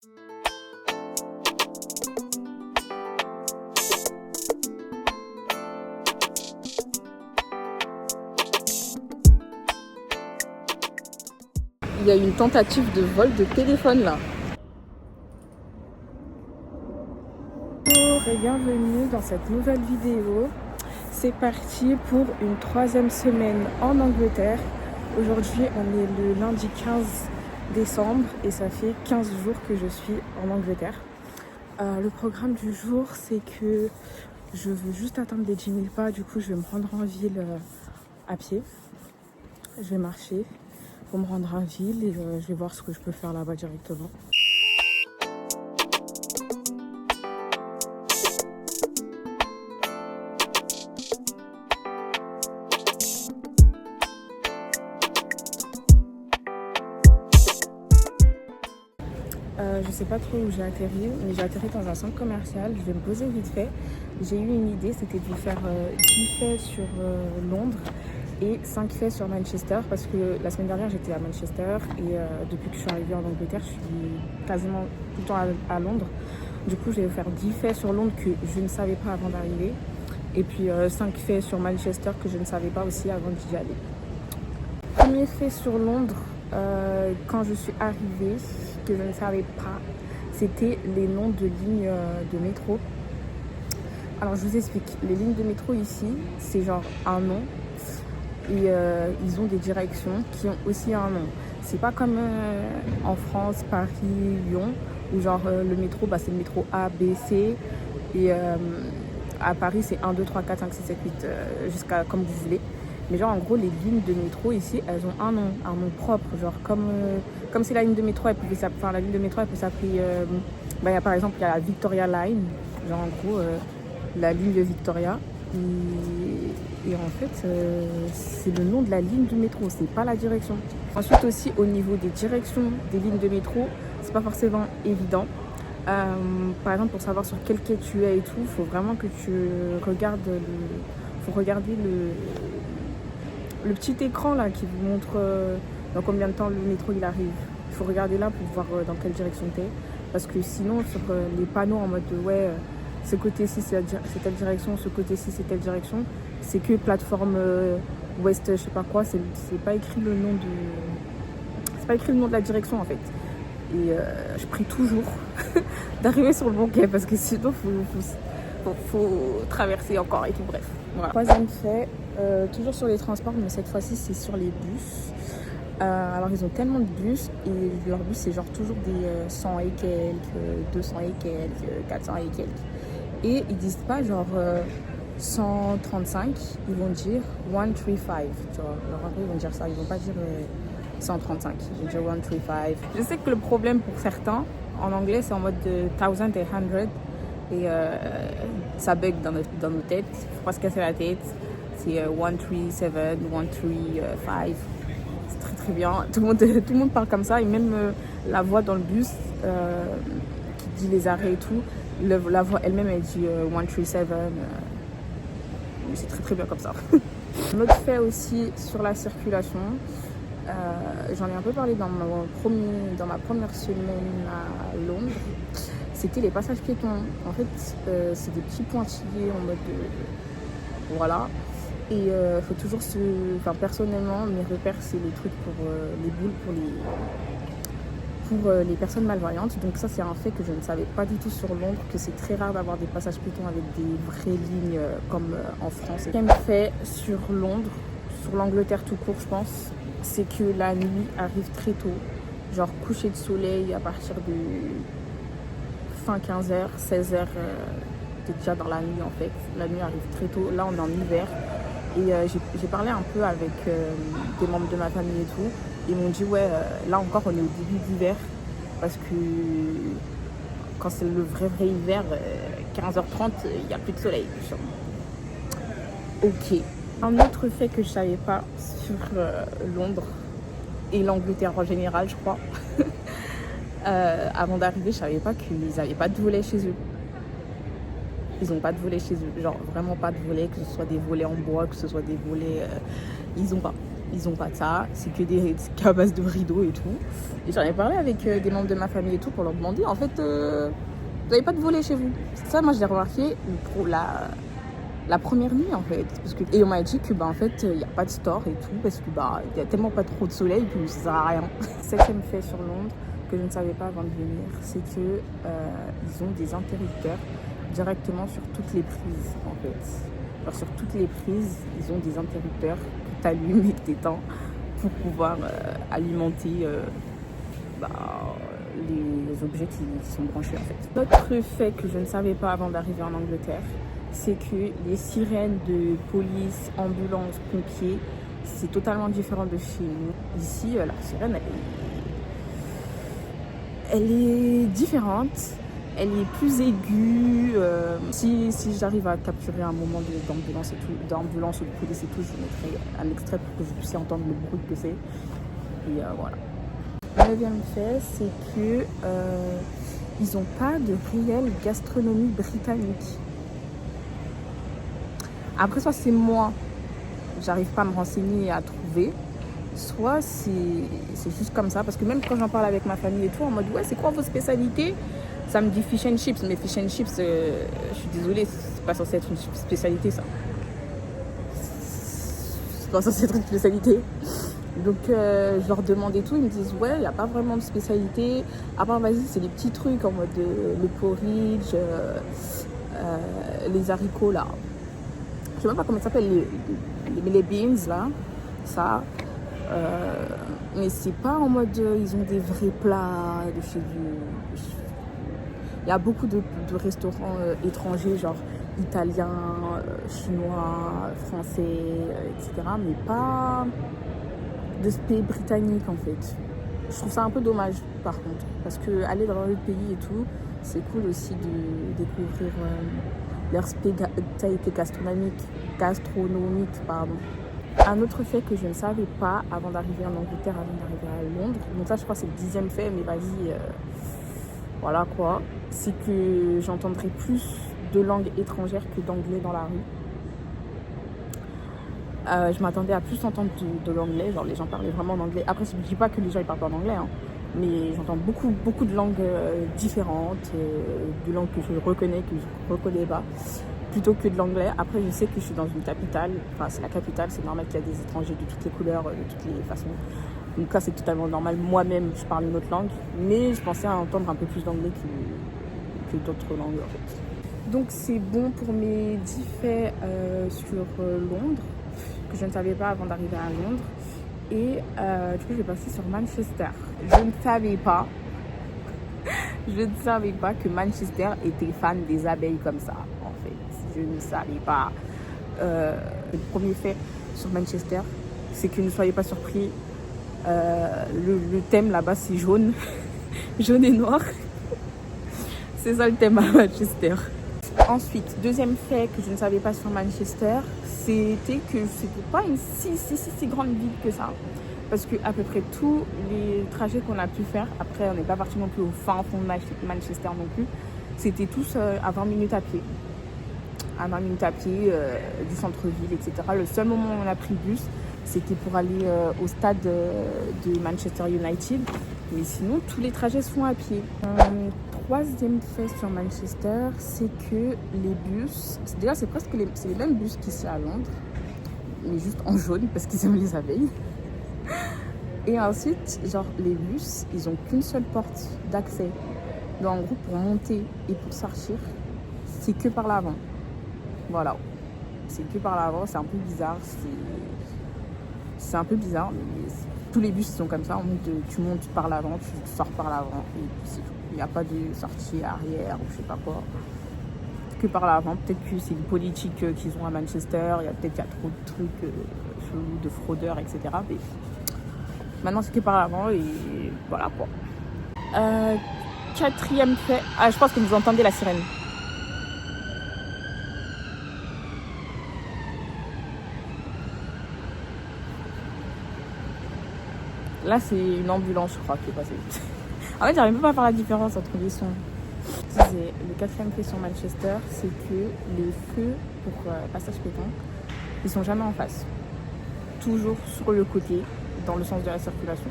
Il y a une tentative de vol de téléphone là. Bonjour et bienvenue dans cette nouvelle vidéo. C'est parti pour une 3e semaine en Angleterre. Aujourd'hui on est le lundi 15 décembre et ça fait 15 jours que je suis en Angleterre. Le programme du jour c'est que je veux juste atteindre les 10 000 pas. Du coup je vais me rendre en ville à pied. Je vais marcher pour me rendre en ville et je vais voir ce que je peux faire là-bas directement. Je sais pas trop où j'ai atterri, mais j'ai atterri dans un centre commercial. Je vais me poser vite fait. J'ai eu une idée, c'était de faire 10 faits sur Londres et 5 faits sur Manchester, parce que la semaine dernière j'étais à Manchester et depuis que je suis arrivée en Angleterre, je suis quasiment tout le temps à Londres. Du coup, je vais faire 10 faits sur Londres que je ne savais pas avant d'arriver, et puis 5 faits sur Manchester que je ne savais pas aussi avant d'y aller. Premier fait sur Londres, quand je suis arrivée, que je ne savais pas, c'était les noms de lignes de métro. Alors je vous explique, les lignes de métro ici, c'est genre un nom et ils ont des directions qui ont aussi un nom. C'est pas comme en France, Paris, Lyon, où genre le métro, c'est le métro A, B, C et à Paris c'est 1, 2, 3, 4, 5, 6, 7, 8 jusqu'à comme vous voulez. Mais genre en gros les lignes de métro ici, elles ont un nom propre, genre comme si la ligne de métro elle pouvait s'appeler, la ligne de métro elle peut s'appeler par exemple il y a la Victoria Line, genre en gros la ligne de Victoria et en fait c'est le nom de la ligne du métro, c'est pas la direction. Ensuite aussi au niveau des directions des lignes de métro, c'est pas forcément évident. Par exemple pour savoir sur quel quai tu es et tout, faut vraiment que tu regardes regarder le petit écran là qui vous montre dans combien de temps le métro il arrive. Il faut regarder là pour voir dans quelle direction t'es, parce que sinon sur les panneaux en mode ce côté-ci c'est telle direction, ce côté-ci c'est telle direction, c'est que plateforme ouest je sais pas quoi, c'est pas écrit le nom de la direction en fait. Et je prie toujours d'arriver sur le bon quai, parce que sinon faut traverser encore et tout, bref. Voilà. Troisième fait, toujours sur les transports, mais cette fois-ci c'est sur les bus. Alors ils ont tellement de bus et leur bus c'est genre toujours des 100 et quelques, 200 et quelques, 400 et quelques. Et ils disent pas genre 135, ils vont dire 135, tu vois. Alors après ils vont dire ça, ils vont pas dire 135, ils vont dire 135. Je sais que le problème pour certains en anglais c'est en mode 1100 et ça bug dans nos têtes, faut pas se casser la tête. C'est 137, 135, c'est très très bien. Tout le monde parle comme ça, et même la voix dans le bus qui dit les arrêts et tout, la voix elle-même elle dit 137. C'est très très bien comme ça. Un autre fait aussi sur la circulation, j'en ai un peu parlé dans ma première semaine à Londres. C'était les passages piétons. En fait, c'est des petits pointillés en mode voilà. Et faut toujours personnellement, mes repères, c'est les trucs pour les boules, pour les personnes malvoyantes. Donc ça, c'est un fait que je ne savais pas du tout sur Londres, que c'est très rare d'avoir des passages piétons avec des vraies lignes comme en France. Ce qui me fait sur Londres, sur l'Angleterre tout court, je pense, c'est que la nuit arrive très tôt. Genre coucher de soleil à partir de fin 15h, 16h, t'es déjà dans la nuit en fait. La nuit arrive très tôt. Là, on est en hiver. Et j'ai parlé un peu avec des membres de ma famille et tout. Ils m'ont dit, là encore, on est au début d'hiver. Parce que quand c'est le vrai hiver, 15h30, il n'y a plus de soleil. Ok. Un autre fait que je ne savais pas sur Londres et l'Angleterre en général, je crois. Avant d'arriver, je savais pas qu'ils n'avaient pas de volets chez eux. Ils n'ont pas de volets chez eux, genre vraiment pas de volets, que ce soit des volets en bois, que ce soit des volets... ils n'ont pas. ils ont pas de ça, c'est que des cabasses de rideaux et tout. Et j'en ai parlé avec des membres de ma famille et tout pour leur demander, en fait, vous n'avez pas de volet chez vous? Ça, moi, je l'ai remarqué pour la première nuit, en fait. Et on m'a dit que, en fait, il n'y a pas de store et tout, parce que, il n'y a tellement pas trop de soleil que ça sert à rien. Septième fait sur Londres, que je ne savais pas avant de venir, c'est que ils ont des interrupteurs directement sur toutes les prises, en fait. Alors, sur toutes les prises, ils ont des interrupteurs que tu allumes et que tu éteins pour pouvoir alimenter les objets qui sont branchés, en fait. L'autre fait que je ne savais pas avant d'arriver en Angleterre, c'est que les sirènes de police, ambulance, pompiers, c'est totalement différent de chez nous. Ici, la sirène, elle est différente. Elle est plus aiguë. Si j'arrive à capturer un moment d'ambulance et tout, d'ambulance ou de police et tout, je mettrai un extrait pour que vous puissiez entendre le bruit que c'est. Et voilà. Le neuvième fait, c'est que ils n'ont pas de réelle gastronomie britannique. Après, soit c'est moi, j'arrive pas à me renseigner et à trouver, soit c'est juste comme ça. Parce que même quand j'en parle avec ma famille et tout, en mode ouais, c'est quoi vos spécialités? Ça me dit fish and chips, mais fish and chips, je suis désolée, c'est pas censé être une spécialité, ça. C'est pas censé être une spécialité. Donc je leur demande et tout, ils me disent ouais, il n'y a pas vraiment de spécialité. À part, vas-y, c'est des petits trucs en mode le porridge, les haricots là. Je sais même pas comment ça s'appelle, les beans là, ça. Mais c'est pas en mode ils ont des vrais plats de chez eux. Il y a beaucoup de restaurants étrangers, genre italiens, chinois, français, etc. Mais pas de spé britannique en fait. Je trouve ça un peu dommage par contre. Parce que aller dans un autre pays et tout, c'est cool aussi de découvrir leur spécialité gastronomique. Pardon. Un autre fait que je ne savais pas avant d'arriver en Angleterre, avant d'arriver à Londres, donc ça je crois que c'est le 10e fait, mais vas-y, voilà quoi, c'est que j'entendrai plus de langues étrangères que d'anglais dans la rue. Je m'attendais à plus entendre de l'anglais, genre les gens parlaient vraiment en anglais. Après, je ne dis pas que les gens ils parlent pas en anglais, hein, mais j'entends beaucoup de langues différentes, de langues que je reconnais, que je ne reconnais pas, plutôt que de l'anglais. Après, je sais que je suis dans une capitale, enfin c'est la capitale, c'est normal qu'il y a des étrangers de toutes les couleurs, de toutes les façons. Donc là, c'est totalement normal. Moi-même, je parle une autre langue, mais je pensais à entendre un peu plus d'anglais que d'autres langues, en fait. Donc c'est bon pour mes 10 faits sur Londres, que je ne savais pas avant d'arriver à Londres. Et du coup, je vais passer sur Manchester. Je ne savais pas que Manchester était fan des abeilles comme ça, en fait. Je ne savais pas. Le premier fait sur Manchester, c'est que ne soyez pas surpris. Le thème là-bas, c'est jaune. Jaune et noir. C'est ça le thème à Manchester. Ensuite, deuxième fait que je ne savais pas sur Manchester, c'était que c'était pas une si grande ville que ça. Parce que à peu près tous les trajets qu'on a pu faire, après on n'est pas parti non plus au fin fond de Manchester non plus, c'était tous à 20 minutes à pied. À 20 minutes à pied du centre-ville, etc. Le seul moment où on a pris le bus, c'était pour aller au stade de Manchester United. Mais sinon, tous les trajets se font à pied. Troisième fait sur Manchester, c'est que les bus, déjà c'est presque les mêmes bus qu'ici à Londres, mais juste en jaune parce qu'ils aiment les abeilles. Et ensuite, genre les bus, ils ont qu'une seule porte d'accès. Donc en gros, pour monter et pour sortir, c'est que par l'avant. Voilà, c'est que par l'avant, c'est un peu bizarre, c'est un peu bizarre, mais tous les bus sont comme ça, tu montes par l'avant, tu sors par l'avant, et c'est tout. Il n'y a pas de sortie arrière ou je sais pas quoi, que par l'avant. Peut-être que c'est une politique qu'ils ont à Manchester, peut-être qu'il y a trop de trucs chelous, de fraudeurs, etc. Mais maintenant c'est que par l'avant et voilà quoi. Quatrième fait, je pense que vous entendez la sirène. Là, c'est une ambulance, je crois, qui est passée. En fait, j'arrive même pas à faire la différence entre les sons. Le quatrième fait sur Manchester, c'est que les feux pour passage piéton, ils sont jamais en face. toujours sur le côté, dans le sens de la circulation.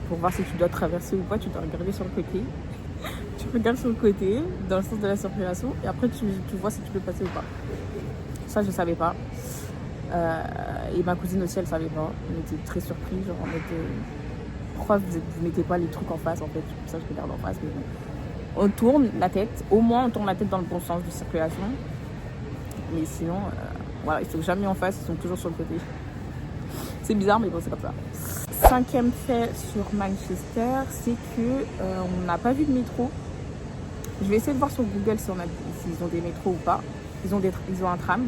Pour voir si tu dois traverser ou pas, tu dois regarder sur le côté. Tu regardes sur le côté, dans le sens de la circulation, et après tu vois si tu peux passer ou pas. Ça, je savais pas. Et ma cousine aussi, elle savait pas. Elle était très surprise, genre en mode pourquoi vous mettez pas les trucs en face, en fait. Ça, je regarde en face, mais bon. On tourne la tête, au moins on tourne la tête dans le bon sens de circulation. Mais sinon, voilà, ils sont jamais en face, ils sont toujours sur le côté. C'est bizarre, mais bon, c'est comme ça. Cinquième fait sur Manchester, c'est que on n'a pas vu de métro. Je vais essayer de voir sur Google s'ils ont des métros ou pas. Ils ont un tram.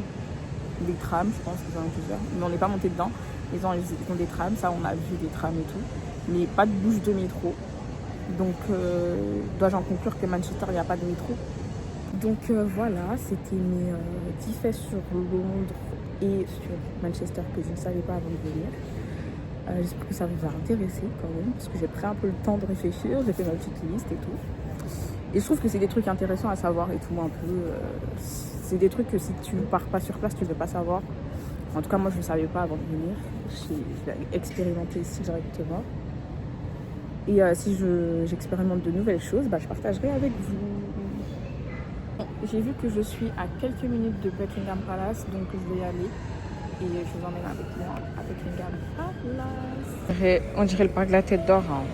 Des trams, je pense qu'ils en ont plusieurs. Mais on n'est pas monté dedans. Ils ont des trams, ça on a vu des trams et tout. Mais pas de bouche de métro. Donc, dois-je en conclure que Manchester, il n'y a pas de métro. Donc voilà, c'était mes 10 faits sur Londres et sur Manchester que je ne savais pas avant de venir. J'espère que ça vous a intéressé quand même, parce que j'ai pris un peu le temps de réfléchir, j'ai fait ma petite liste et tout. Et je trouve que c'est des trucs intéressants à savoir et tout, un peu. C'est des trucs que si tu ne pars pas sur place, tu ne veux pas savoir. En tout cas, moi, je ne savais pas avant de venir. Je vais expérimenter ici directement. Et si j'expérimente de nouvelles choses, je partagerai avec vous. J'ai vu que je suis à quelques minutes de Buckingham Palace, donc je vais y aller. Et je vous emmène avec moi à Buckingham Palace. On dirait le parc de la Tête d'Or. Hein.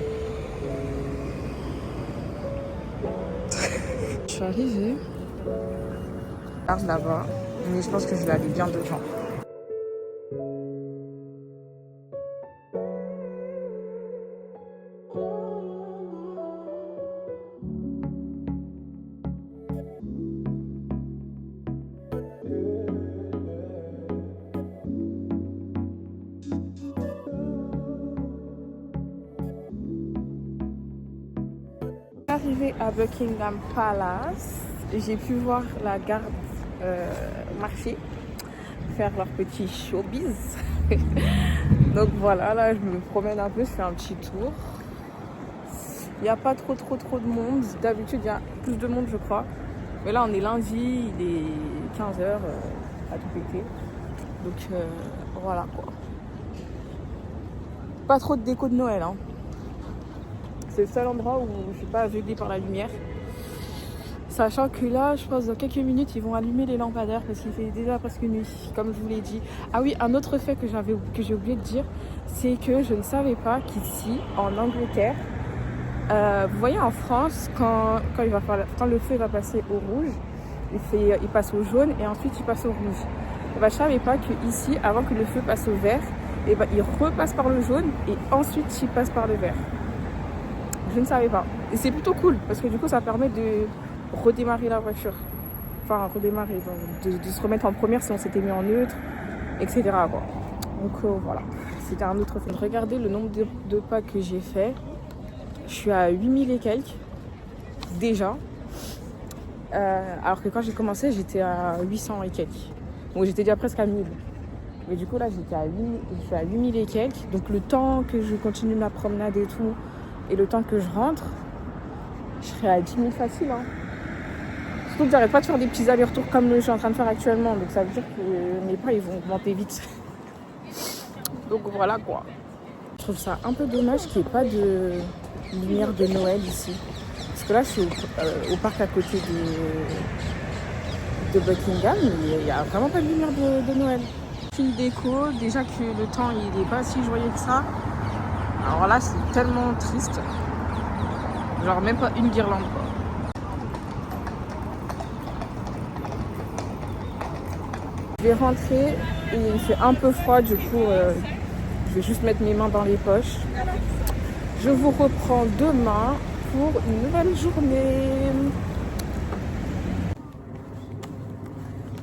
Je suis arrivée. Là-bas, mais je pense que je vais aller bien devant. Arrivée à Buckingham Palace, j'ai pu voir la garde marcher, faire leur petit showbiz. Donc voilà, là je me promène un peu, je fais un petit tour. Il n'y a pas trop de monde. D'habitude il y a plus de monde je crois. Mais là on est lundi, il est 15h à tout péter. Donc voilà quoi. Pas trop de déco de Noël hein. C'est le seul endroit où je ne suis pas aveuglée par la lumière. Sachant que là, je pense dans quelques minutes, ils vont allumer les lampadaires parce qu'il fait déjà presque nuit, comme je vous l'ai dit. Ah oui, un autre fait que j'ai oublié de dire, c'est que je ne savais pas qu'ici, en Angleterre, vous voyez en France, quand le feu va passer au rouge, il passe au jaune et ensuite il passe au rouge. Et je ne savais pas qu'ici, avant que le feu passe au vert, il repasse par le jaune et ensuite il passe par le vert. Je ne savais pas. Et c'est plutôt cool parce que du coup, ça permet de redémarrer la voiture. Enfin, redémarrer, de se remettre en première si on s'était mis en neutre, etc. Quoi. Donc voilà, c'était un autre fait. Regardez le nombre de pas que j'ai fait. Je suis à 8000 et quelques, déjà. Alors que quand j'ai commencé, j'étais à 800 et quelques. Donc j'étais déjà presque à 1000. Mais du coup, là, je suis à 8000 et quelques. Donc le temps que je continue ma promenade et tout, et le temps que je rentre, je serai à 10 000 facile. Hein. Surtout que j'arrête pas de faire des petits allers-retours comme je suis en train de faire actuellement. Donc ça veut dire que mes pas, ils vont augmenter vite. Donc voilà quoi. Je trouve ça un peu dommage qu'il n'y ait pas de lumière de Noël ici. Parce que là, je suis au parc à côté de Buckingham. Il n'y a vraiment pas de lumière de Noël. Une déco, déjà que le temps il n'est pas si joyeux que ça. Alors là, c'est tellement triste. Genre même pas une guirlande quoi. Je vais rentrer et il fait un peu froid, du coup je vais juste mettre mes mains dans les poches. Je vous reprends demain pour une nouvelle journée.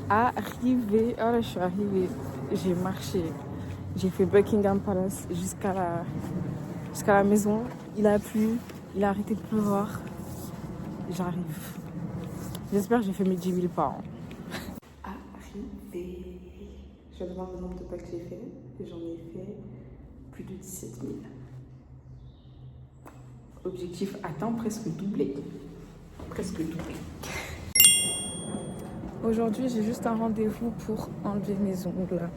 Arrivée, oh là je suis arrivée, j'ai marché, j'ai fait Buckingham Palace jusqu'à la maison. Il a plu, il a arrêté de pleuvoir. J'arrive. J'espère que j'ai fait mes 10 000 pas. Arrivé. Je vais voir le nombre de pas que j'ai fait. J'en ai fait plus de 17 000. Objectif atteint, presque doublé. Presque doublé. Aujourd'hui, j'ai juste un rendez-vous pour enlever mes ongles.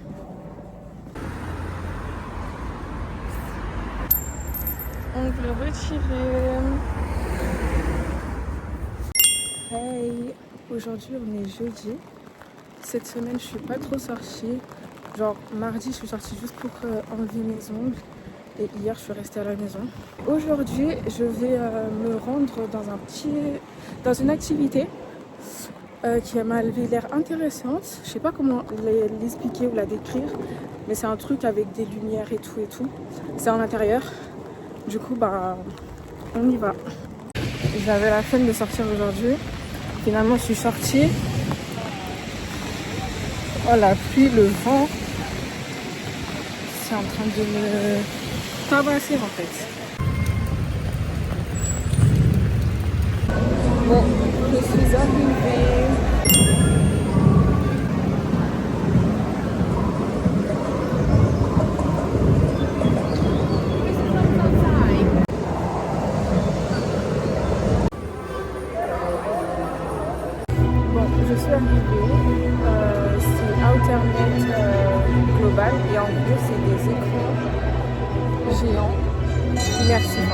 Ongle retiré. Hey, aujourd'hui on est jeudi. Cette semaine je suis pas trop sortie. Genre mardi je suis sortie juste pour enlever mes ongles. Et hier je suis restée à la maison. Aujourd'hui je vais me rendre dans une activité qui m'a l'air intéressante. Je sais pas comment l'expliquer ou la décrire. Mais c'est un truc avec des lumières et tout. C'est en intérieur. Du coup bah on y va. J'avais la flemme de sortir aujourd'hui. Finalement je suis sortie. Oh la pluie, le vent. C'est en train de me tabasser en fait. Bon, je suis arrivée. Bon, je suis arrivée. C'est Alternet Global et en gros c'est des écrans géants immersifs.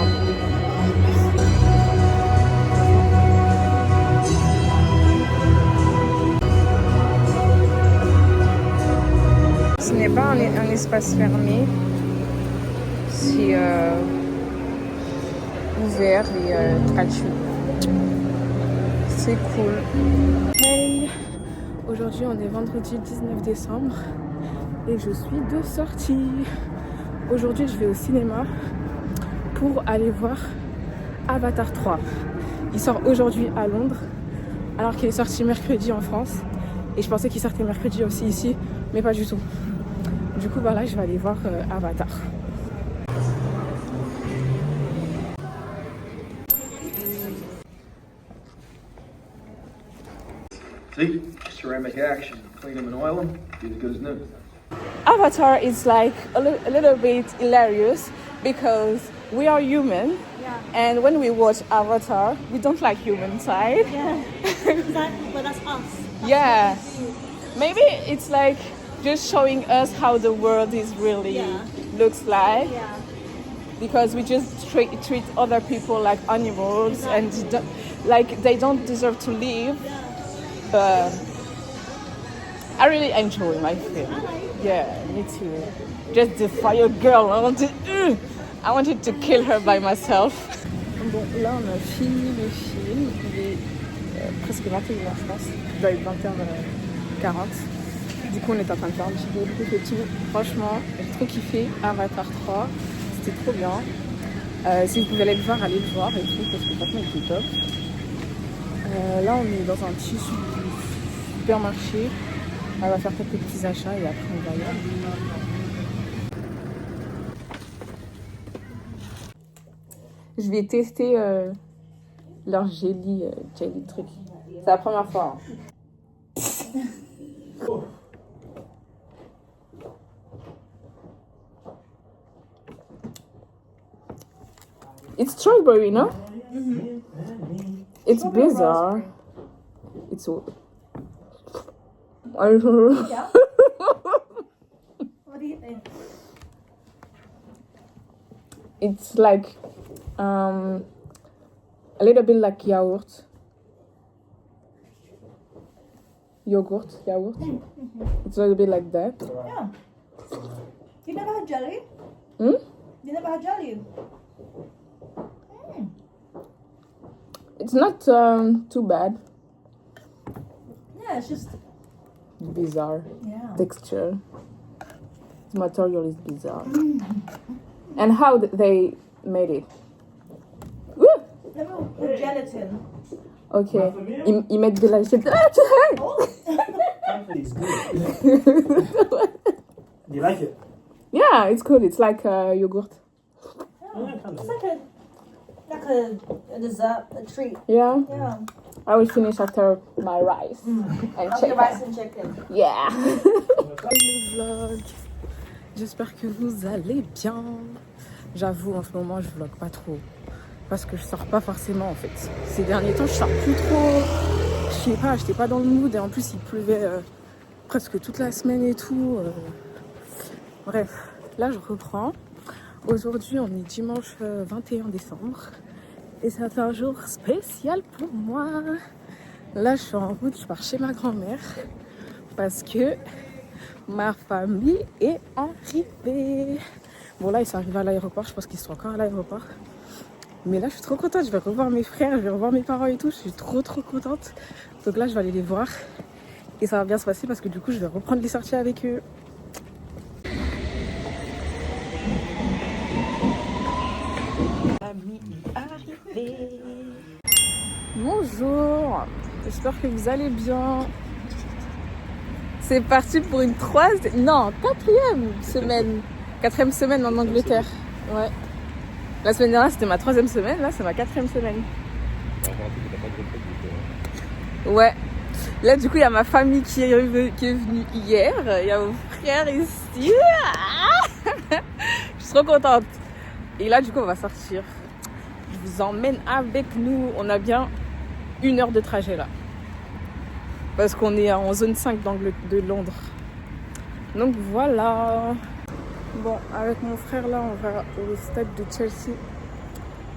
Ce n'est pas un espace fermé, c'est ouvert et gratuit. C'est cool. Hey, aujourd'hui on est vendredi 19 décembre et je suis de sortie. Aujourd'hui je vais au cinéma pour aller voir Avatar 3. Il sort aujourd'hui à Londres alors qu'il est sorti mercredi en France. Et je pensais qu'il sortait mercredi aussi ici, mais pas du tout. Du coup, bah là, je vais aller voir Avatar. See? Ceramic action. Clean them and oil them. Be as good as new. Avatar is like a little bit hilarious because we are human. Yeah. And when we watch Avatar, we don't like human side. Yeah. Exactly. But that's us. That's Yeah. what we do. Maybe it's like just showing us how the world is really looks like. Yeah. Because we just treat other people like animals and like they don't deserve to live. Yeah. But I really enjoy my film. I like it. Yeah, me too. Just the fire girl. I wanted to kill her by myself. Bon, là on a fini le film. Il est presque 21h je pense. Il doit être 20h40. Du coup on est en train de faire un petit débrief et tout. Franchement, j'ai trop kiffé Avatar 3. C'était trop bien. Si vous pouvez aller le voir, allez le voir et tout parce que franchement il était top. Là on est dans un petit supermarché. On va faire quelques petits achats et après on va y aller. Je vais tester leur jelly truc. C'est la première fois. It's strawberry, no? Mm-hmm. It's bizarre. It's so. I don't know. Yeah. What do you think? It's like a little bit like yogurt. Mm-hmm. It's a little bit like that. Yeah. You never had jelly? Hmm? You never had jelly? It's not too bad. Yeah, it's just Bizarre texture. The material is bizarre. And how they made it. Woo! with gelatin. Ok. Ils mettent de la gelée. Ah, tu sais! Oh. It's good. You like it? Yeah, it's good. It's like yogurt. Yeah, kind It's of. like a dessert, a treat. Yeah. Yeah. I will finish after my rice and After chicken. rice and chicken. Yeah. Le vlog. J'espère que vous allez bien. J'avoue, en ce moment, je vlog pas trop. Parce que je sors pas forcément, en fait. Ces derniers temps, je sors plus trop. Je sais pas, j'étais pas dans le mood. Et en plus, il pleuvait presque toute la semaine et tout. Bref, là, je reprends. Aujourd'hui, on est dimanche 21 décembre et c'est un jour spécial pour moi. Là, je suis en route, je pars chez ma grand-mère parce que ma famille est arrivée. Bon, là, ils sont arrivés à l'aéroport, je pense qu'ils sont encore à l'aéroport. Mais là, je suis trop contente, je vais revoir mes frères, je vais revoir mes parents et tout. Je suis trop contente. Donc là, je vais aller les voir et ça va bien se passer parce que du coup, je vais reprendre les sorties avec eux. Bonjour, j'espère que vous allez bien. C'est parti pour une quatrième semaine en Angleterre. Ouais. La semaine dernière c'était ma 3e semaine, là c'est ma 4e semaine. Ouais. Là du coup il y a ma famille qui est venue hier, il y a mon frère ici. Je suis trop contente. Et là du coup on va sortir. Je vous emmène avec nous. On a bien 1 heure de trajet là. Parce qu'on est en zone 5 de Londres. Donc voilà. Bon, avec mon frère là, on va au stade de Chelsea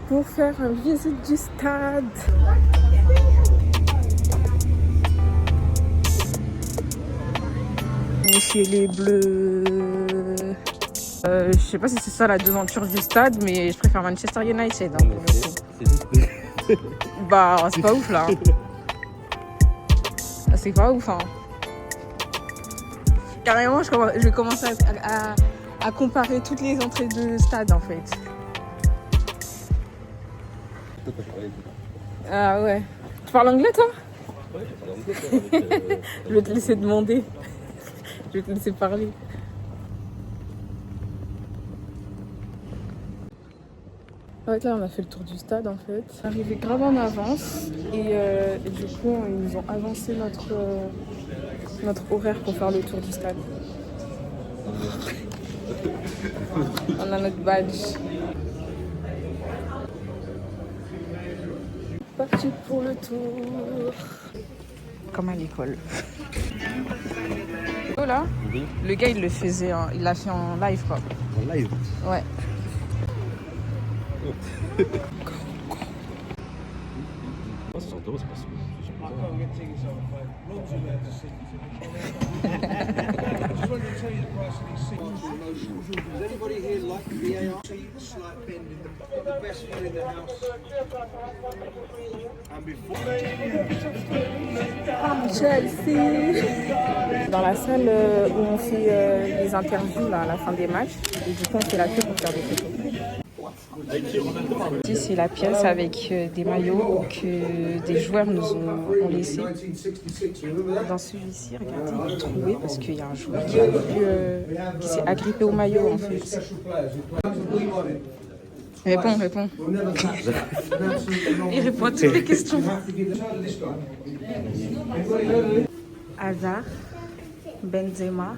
pour faire une visite du stade. Chez les Bleus. Je sais pas si c'est ça la devanture du stade, mais je préfère Manchester United. Hein, pour le coup. Bah, c'est pas ouf là. C'est pas ouf. Hein. Carrément, je vais commencer à comparer toutes les entrées de stade en fait. Ah ouais. Tu parles anglais toi? Ouais, je parle anglais. Je vais te laisser demander. Je vais te laisser parler. Ouais, là on a fait le tour du stade en fait. On est arrivé grave en avance et du coup ils nous ont avancé notre horaire pour faire le tour du stade. On a notre badge. Parti pour le tour. Comme à l'école. Oh là, le gars il le faisait, il l'a fait en live quoi. En live? Ouais. Oh, 60 €, c'est pas si Does anybody here like the VAR? Slight bend in the best one in the house. And before. Chelsea. Dans la salle où on fait les interviews là, à la fin des matchs, et du coup on fait la queue pour faire des photos. Ici c'est la pièce avec des maillots que des joueurs nous ont laissés. Dans celui-ci, regardez, il est troué parce qu'il y a un joueur qui s'est agrippé au maillot en fait. Réponds. Il répond à toutes les questions. Hazard, Benzema,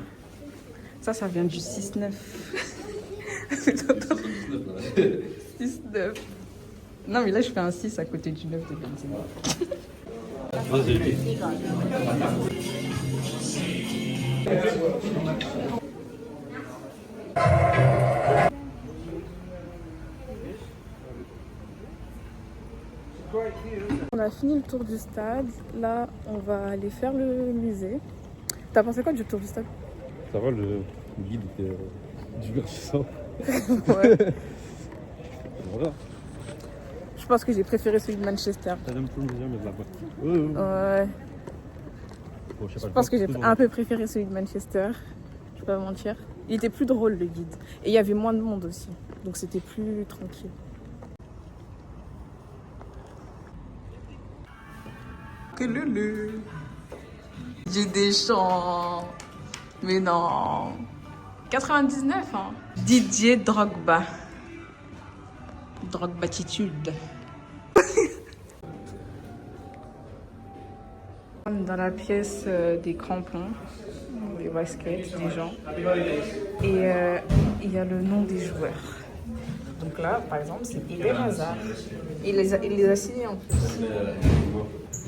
ça vient du 6-9. 6-9. Non mais là je fais un 6 à côté du 9 de Benzema. On a fini le tour du stade. Là on va aller faire le musée. T'as pensé quoi du tour du stade? Ça va, le guide était divertissant. Ouais. Voilà. Je pense que j'ai préféré celui de Manchester. T'as même plus le deuxième, mais de la part. Ouais. Bon, Je pense que j'ai un peu préféré celui de Manchester. Je vais pas mentir. Il était plus drôle le guide. Et il y avait moins de monde aussi. Donc c'était plus tranquille. Que Lulu. J'ai des chants. Mais non. 99 hein. Didier Drogba. Drogbatitude. Dans la pièce des crampons, des baskets, des gens. Et il y a le nom des joueurs. Donc là, par exemple, c'est Eden Hazard. Il les a signés en plus.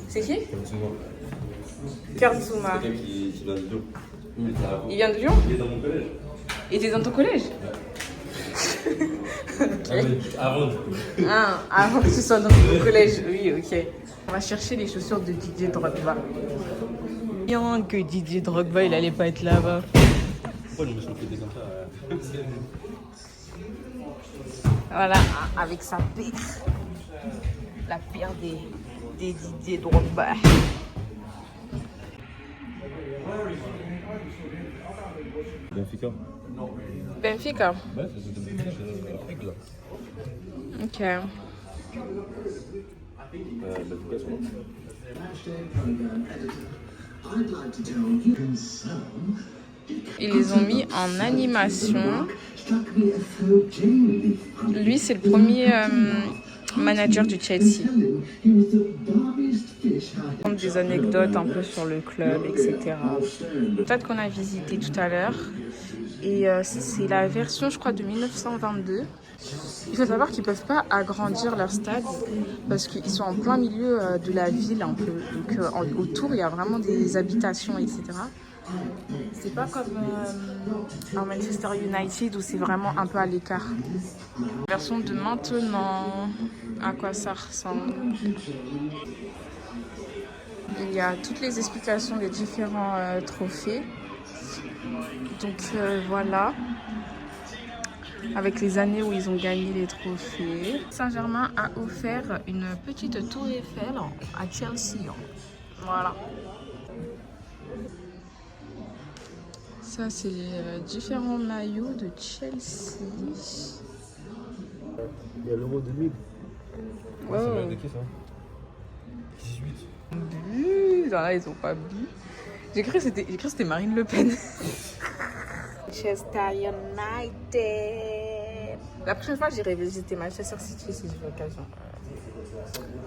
C'est qui? Kurt Zouma. Il vient de Lyon? Il est dans mon collège. Il était dans ton collège? Avant. Ah, avant que tu sois dans le collège. Oui, ok. On va chercher les chaussures de Didier Drogba. Bien que Didier Drogba, il allait pas être là-bas. Pourquoi je me suis fait comme ça Voilà, avec sa paire. La paire des Didier Drogba. Benfica. Benfica. Ouais, c'est Benfica, là. Ok. Benfica, c'est bon. Ils les ont mis en animation. Lui, c'est le premier manager du Chelsea. Des anecdotes un peu sur le club, etc. Peut-être qu'on a visité tout à l'heure. Et c'est la version, je crois, de 1922. Il faut savoir qu'ils ne peuvent pas agrandir leur stade parce qu'ils sont en plein milieu de la ville un peu. Donc autour, il y a vraiment des habitations, etc. C'est pas comme en Manchester United où c'est vraiment un peu à l'écart. Version de maintenant, à quoi ça ressemble. Il y a toutes les explications des différents trophées. Donc voilà, avec les années où ils ont gagné les trophées. Saint-Germain a offert une petite tour Eiffel à Chelsea. Voilà. Ça, c'est les différents maillots de Chelsea. Il y a l'Euro 2000. Oh. C'est de qui ça 18. Là, ils ont pas bu. J'ai cru que c'était Marine Le Pen. Manchester United. La prochaine fois, j'irai visiter Manchester City si j'ai l'occasion.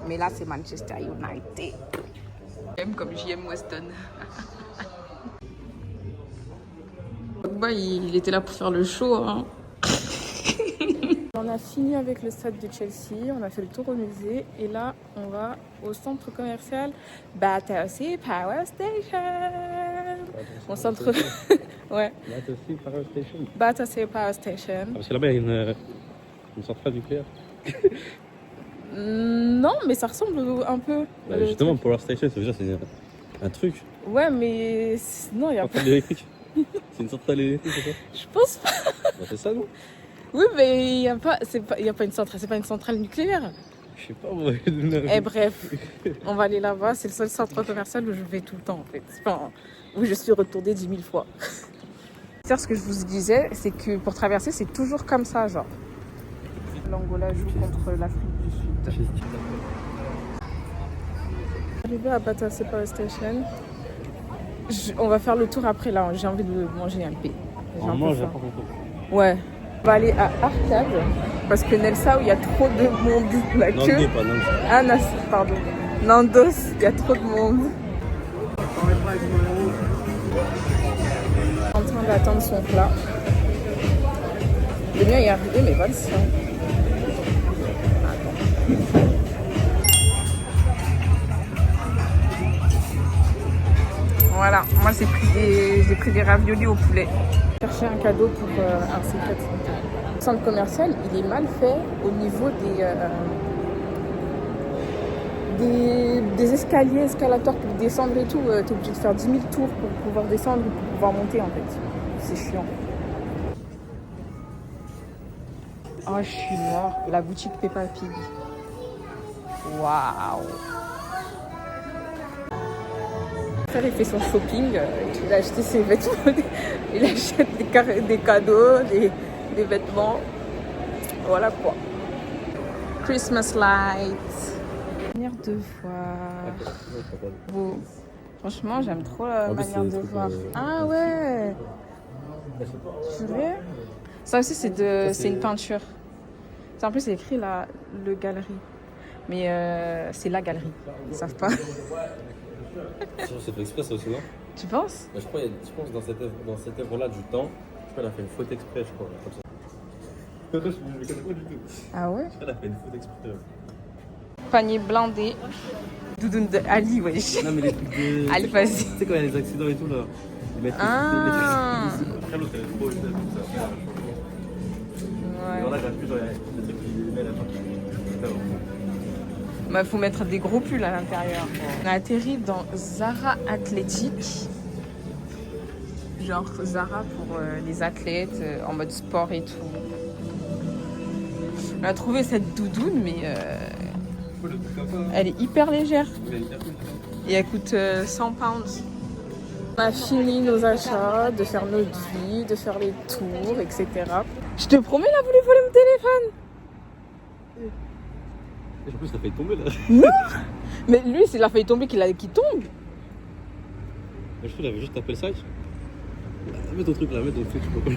Mais là, c'est Manchester United. J'aime comme JM Weston. Il était là pour faire le show. Hein. On a fini avec le stade de Chelsea, on a fait le tour au musée et là on va au centre commercial Battersea Power Station. Au centre. Ouais. Battersea Power Station. Battersea Power Station. Parce que là-bas il y a une centrale nucléaire. Non, mais ça ressemble un peu. Bah, justement, Power Station, ça veut dire c'est un truc. Ouais, mais non, il y a pas. Centrale électrique. C'est une centrale électrique, c'est ça? Je pense pas. Bah, c'est ça, non? Oui, mais il y a pas une centrale, c'est pas une centrale nucléaire. Je sais pas, moi. Et bref, on va aller là-bas. C'est le seul centre commercial où je vais tout le temps, en fait. Enfin, où je suis retournée 10 000 fois. Ce que je vous disais, c'est que pour traverser, c'est toujours comme ça, genre. L'Angola joue contre l'Afrique du Sud. Arrivé à Battersea Power Station. On va faire le tour après, là. J'ai envie de manger un peu. On mange à part contre. Ouais. On va aller à Arcade parce que Nelsa, où il y a trop de monde. La queue. Nandos, pas Nandos. Ah, pardon. Nandos, il y a trop de monde. En train d'attendre son plat. Le mien est arrivé, mais pas le sien. Voilà, moi j'ai pris des raviolis au poulet. Chercher un cadeau pour un C4. Le centre commercial, il est mal fait au niveau des escaliers, escalators pour descendre et tout. T'es obligé de faire 10 000 tours pour pouvoir descendre ou pour pouvoir monter en fait. C'est chiant. Oh, je suis mort. La boutique Peppa Pig. Waouh. Il fait son shopping, il a acheté ses vêtements, il achète des cadeaux, des vêtements. Voilà quoi. Christmas lights. Manière de voir. Beau. Franchement, j'aime trop la manière de voir. Ah ouais. Tu vois? Ça aussi, c'est une peinture. En plus, c'est écrit le galerie. Mais c'est la galerie. Ils savent pas. C'est fait exprès ça aussi, non? Tu penses? Je pense dans cette œuvre-là du temps, je crois qu'elle a fait une faute exprès, je crois, comme ça. Je ne connais pas du tout. Ah ouais? Je crois qu'elle a fait une faute exprès. Panier blindé. Doudoune de Ali, wesh. Non mais les trucs de... Ali, vas-y. Tu sais quand il y a les accidents et tout là, ils mettent Ah. les trucs. Après l'autre elle est trop, elle a tout ça. Ouais. Et voilà, gratuit, genre, il y a des trucs qui met à la fin. Bah, faut mettre des gros pulls à l'intérieur. On a atterri dans Zara Athletic. Genre Zara pour les athlètes en mode sport et tout. On a trouvé cette doudoune, mais elle est hyper légère. Et elle coûte 100 pounds. On a fini nos achats, de faire notre vie, de faire les tours, etc. Je te promets, là, vous voulez voler mon téléphone? En plus, ça a failli tomber là. Non. Mais lui, c'est la failli tomber qui tombe. Je trouve qu'il avait juste tapé le sac. Mets ton truc là, mets ton truc, je peux pas.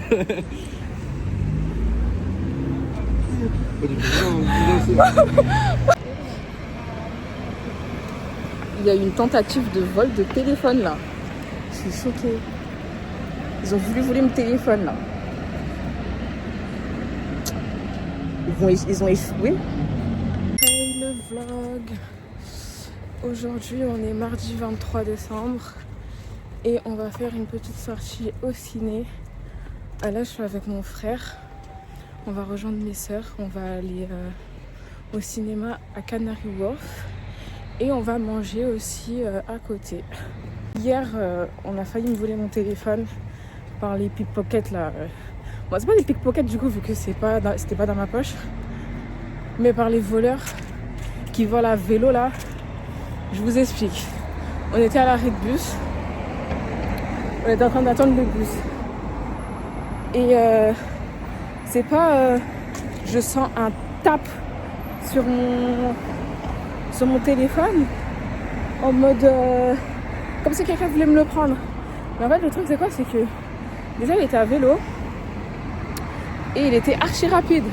Il y a eu une tentative de vol de téléphone là. Je suis choquée. Ils ont voulu voler mon téléphone là. Ils ont échoué. Hey le vlog. Aujourd'hui on est mardi 23 décembre et on va faire une petite sortie au ciné. Là je suis avec mon frère. On va rejoindre mes sœurs. On va aller au cinéma à Canary Wharf. Et on va manger aussi à côté. Hier, on a failli me voler mon téléphone par les pickpockets là. Bon, c'est pas des pickpockets du coup, vu que c'était pas dans ma poche. Mais par les voleurs qui volent à vélo là. Je vous explique. On était à l'arrêt de bus. On était en train d'attendre le bus. Et c'est pas... je sens un tap sur mon téléphone en mode comme si quelqu'un voulait me le prendre. Mais en fait le truc c'est quoi, c'est que déjà il était à vélo et il était archi rapide,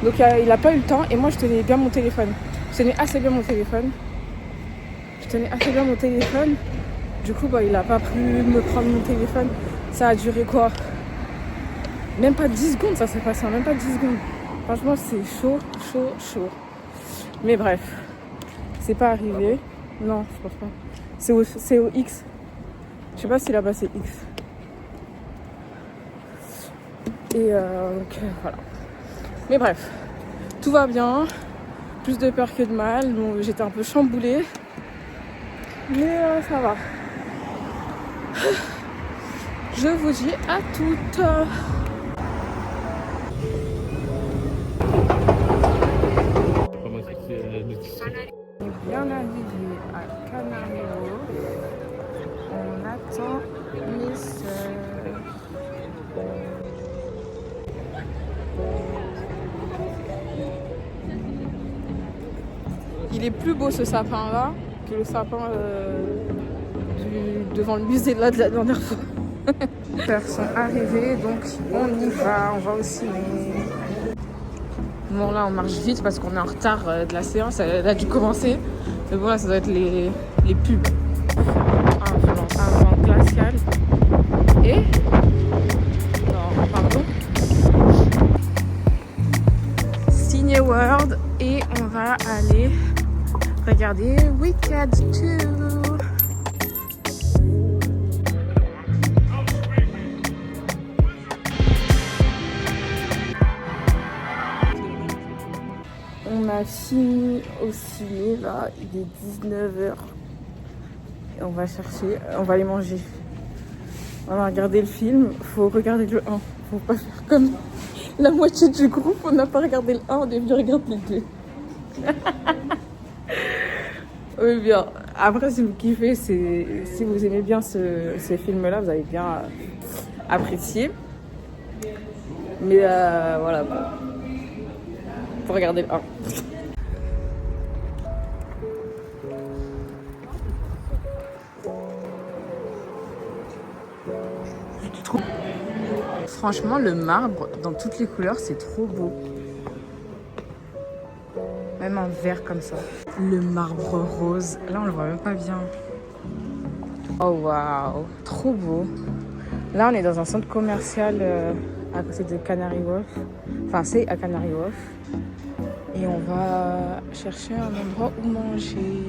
donc il a pas eu le temps et moi je tenais bien mon téléphone, je tenais assez bien mon téléphone, du coup il a pas pu me prendre mon téléphone. Ça a duré quoi, même pas 10 secondes, ça s'est passé en même pas 10 secondes. Franchement c'est chaud. Mais bref, c'est pas arrivé. Non, je pense pas. C'est au X. Je sais pas si là-bas c'est X. Et donc voilà. Mais bref, tout va bien. Plus de peur que de mal. Donc j'étais un peu chamboulée. Mais ça va. Je vous dis à toutes. Bien arrivé à Canary Wharf. On attend mes sœurs. Il est plus beau ce sapin là que le sapin devant le musée de la dernière fois. Les sœurs sont arrivées, donc on y va, on va au ciné. Bon là on marche vite parce qu'on est en retard de la séance, elle a dû commencer. Mais bon là ça doit être les pubs. Un vent glacial. Et... non, pardon. Cineworld. Et on va aller regarder Wicked 2. On a fini au ciné, là, il est 19h. Et on va chercher, on va aller manger. On va regarder le film, faut regarder le 1. Faut pas faire comme la moitié du groupe, on n'a pas regardé le 1, on est venu regarder le 2. Oui, bien. Après, si vous kiffez, si vous aimez bien ces films-là, vous allez bien apprécier. Mais voilà, bon. Faut regarder le 1. Franchement, le marbre dans toutes les couleurs, c'est trop beau. Même en vert comme ça. Le marbre rose. Là, on le voit même pas bien. Oh waouh, trop beau. Là, on est dans un centre commercial à côté de Canary Wharf. Enfin, c'est à Canary Wharf. Et on va chercher un endroit où manger.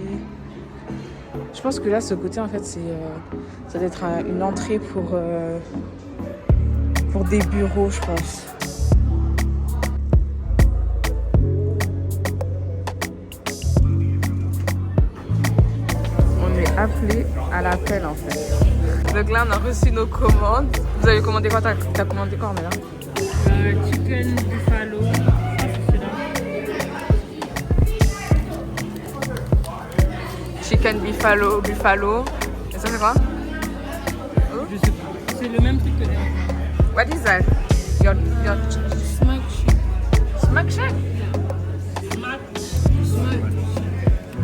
Je pense que là, ce côté, en fait, ça doit être une entrée pour des bureaux, je pense. appelé à l'appel en fait. Donc là on a reçu nos commandes. Vous avez commandé quoi? T'as commandé quoi Ornella? Chicken buffalo. Chicken buffalo. Et ça c'est quoi? Je sais pas. C'est le même truc que les What is that? Your smack shit. smack shack? Smack.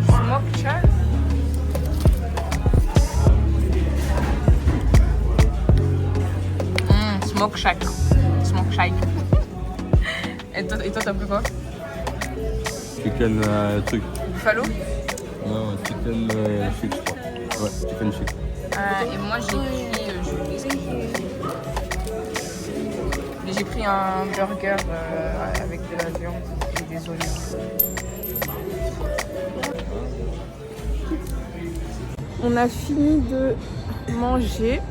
Smoke shack? Smoke shack. Smoke shack. Et toi t'as pris quoi? Chicken truc. Buffalo? Non, chicken chic, je crois. Ouais, chicken chic. Et moi j'ai pris un burger avec de la viande et des oignons. On a fini de manger.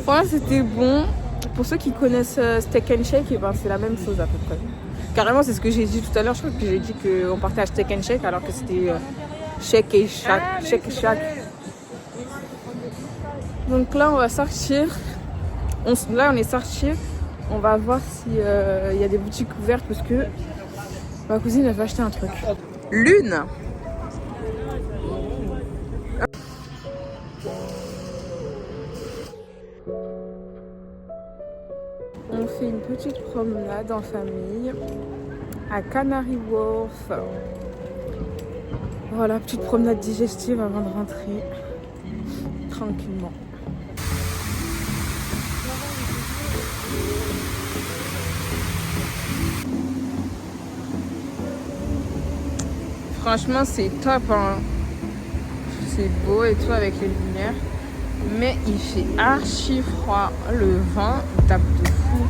Franchement c'était bon. Pour ceux qui connaissent Steak and Shake, et ben, c'est la même chose à peu près. Carrément c'est ce que j'ai dit tout à l'heure. Je crois que j'ai dit qu'on partait à Steak and Shake alors que c'était Shake et Shack. Shake et Shack. Donc là on va sortir. Là on est sorti. On va voir s'il y a des boutiques ouvertes parce que ma cousine elle va acheter un truc. Lune. On fait une petite promenade en famille à Canary Wharf. Voilà, petite promenade digestive avant de rentrer tranquillement. Franchement, c'est top, hein. C'est beau et tout avec les lumières. Mais il fait archi froid. Le vent tape de fou.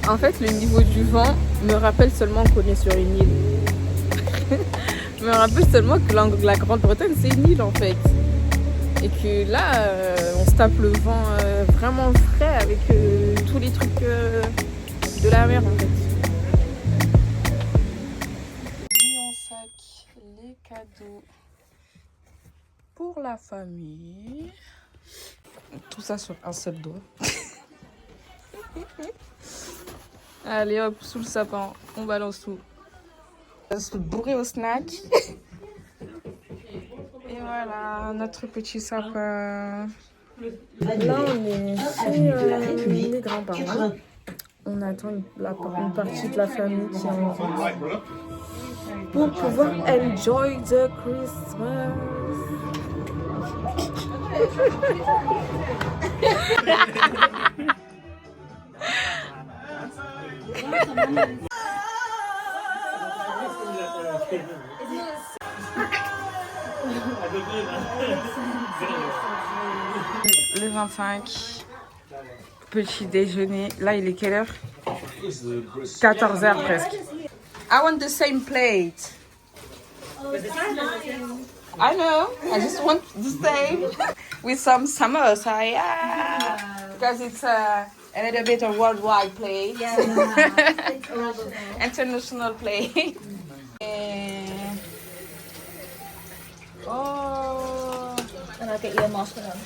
En fait, le niveau du vent me rappelle seulement qu'on est sur une île. Me rappelle seulement que la Grande-Bretagne, c'est une île en fait. Et que là, on se tape le vent vraiment frais avec tous les trucs de la mer en fait. Mis en sac les cadeaux pour la famille. Tout ça sur un seul doigt. Allez hop, sous le sapin, on balance tout. On va se bourrer au snack. Et voilà, notre petit sapin. Là, on est chez mes grands-parents. On attend une partie de la famille qui est en route pour pouvoir enjoy the Christmas. Le 25, petit déjeuner. Là, il est quelle heure? 14h presque. I want the same plate. I know. I just want the same with some samosa, yeah. Because it's a little bit of worldwide plate. Yeah. International plate. Oh. And I'll get you a marshmallow.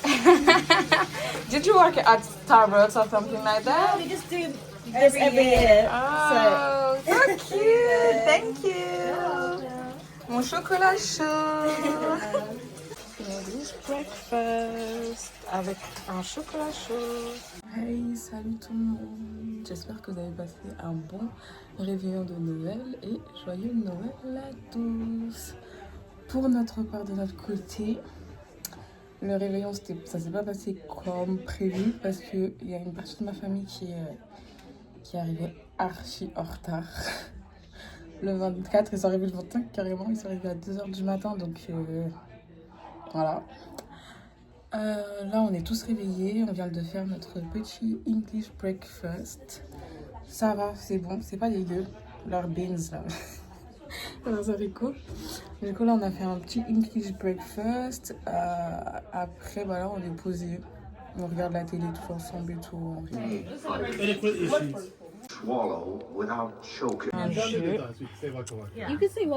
Did you work at Starbucks or something like that? We just do this every year. Oh, so cute. Thank you. Mon chocolat chaud. English breakfast avec un chocolat chaud. Hey, salut tout le monde. J'espère que vous avez passé un bon réveillon de Noël et joyeux Noël à tous. Pour notre part, de notre côté, le réveillon, ça s'est pas passé comme prévu parce qu'il y a une partie de ma famille qui est arrivée archi en retard. Le 24, ils sont arrivés le 25 carrément, ils sont arrivés à 2h du matin, donc voilà. Là, on est tous réveillés, on vient de faire notre petit English breakfast. Ça va, c'est bon, c'est pas dégueu, leurs beans là. Leurs haricots. Du coup là on a fait un petit English breakfast. Après voilà, on est posé, on regarde la télé tous ensemble et tout. swallow without choking. Un jeu.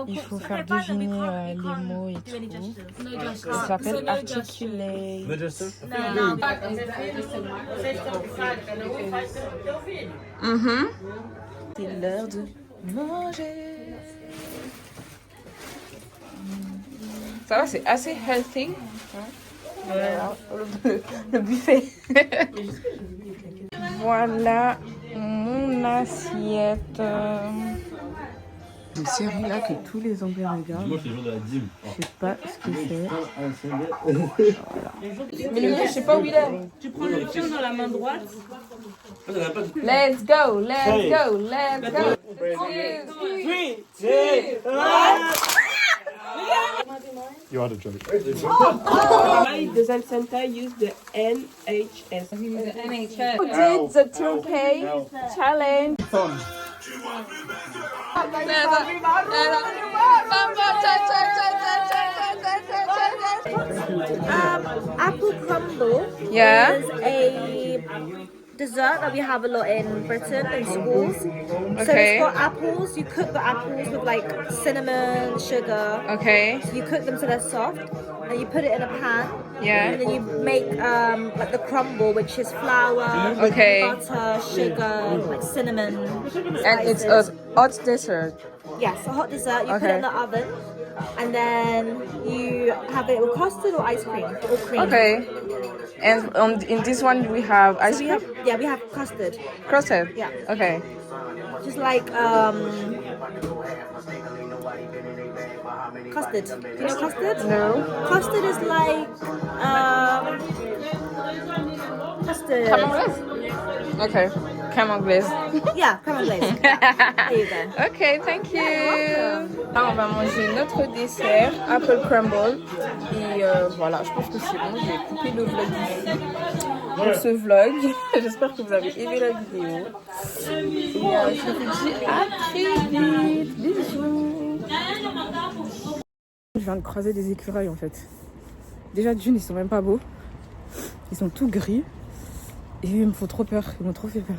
Il faut faire deviner les mots et tout. Ça s'appelle Articulate. C'est l'heure de manger. Ça va, c'est assez healthy. Voilà, le buffet. Voilà mon assiette. Une série là que tous les Anglais regardent. Moi, je suis le jour de la dîme. Je sais pas ce que c'est. Mais le mien, je sais pas où il est. Tu prends le pion dans la main droite. Let's go, let's go, let's go. 3, 2, 1. You had a joke. Why does Santa use the NHS? Who did the 2K challenge? Apple crumble Yeah. is a dessert that we have a lot in Britain in schools. So Okay. it's got apples. You cook the apples with like cinnamon, sugar. Okay. So you cook them so they're soft, and you put it in a pan. Yeah. And then you make like the crumble, which is flour, Okay. butter, sugar, like cinnamon. And it's spices. a hot dessert. Yes, a hot dessert. You put Okay. it in the oven, and then you have it with custard or ice cream or cream. Okay. And in this one we have ice So we cream. have we have custard. Crusted. Yeah. Okay. Just like custard. Do you know custard? No. Custard is like custard. Camel glaze. Okay. Camel glaze. Yeah, crème anglaise. There you go. Ok, thank you. Là, on va manger notre dessert, apple crumble. Et voilà, je pense que c'est bon. Je vais couper le vlog ici pour ce vlog. J'espère que vous avez aimé la vidéo. Et je vous dis à très vite. Bisous. Je viens de croiser des écureuils en fait. Déjà d'une, ils sont même pas beaux. Ils sont tout gris. Et ils me font trop peur. Ils m'ont trop fait peur.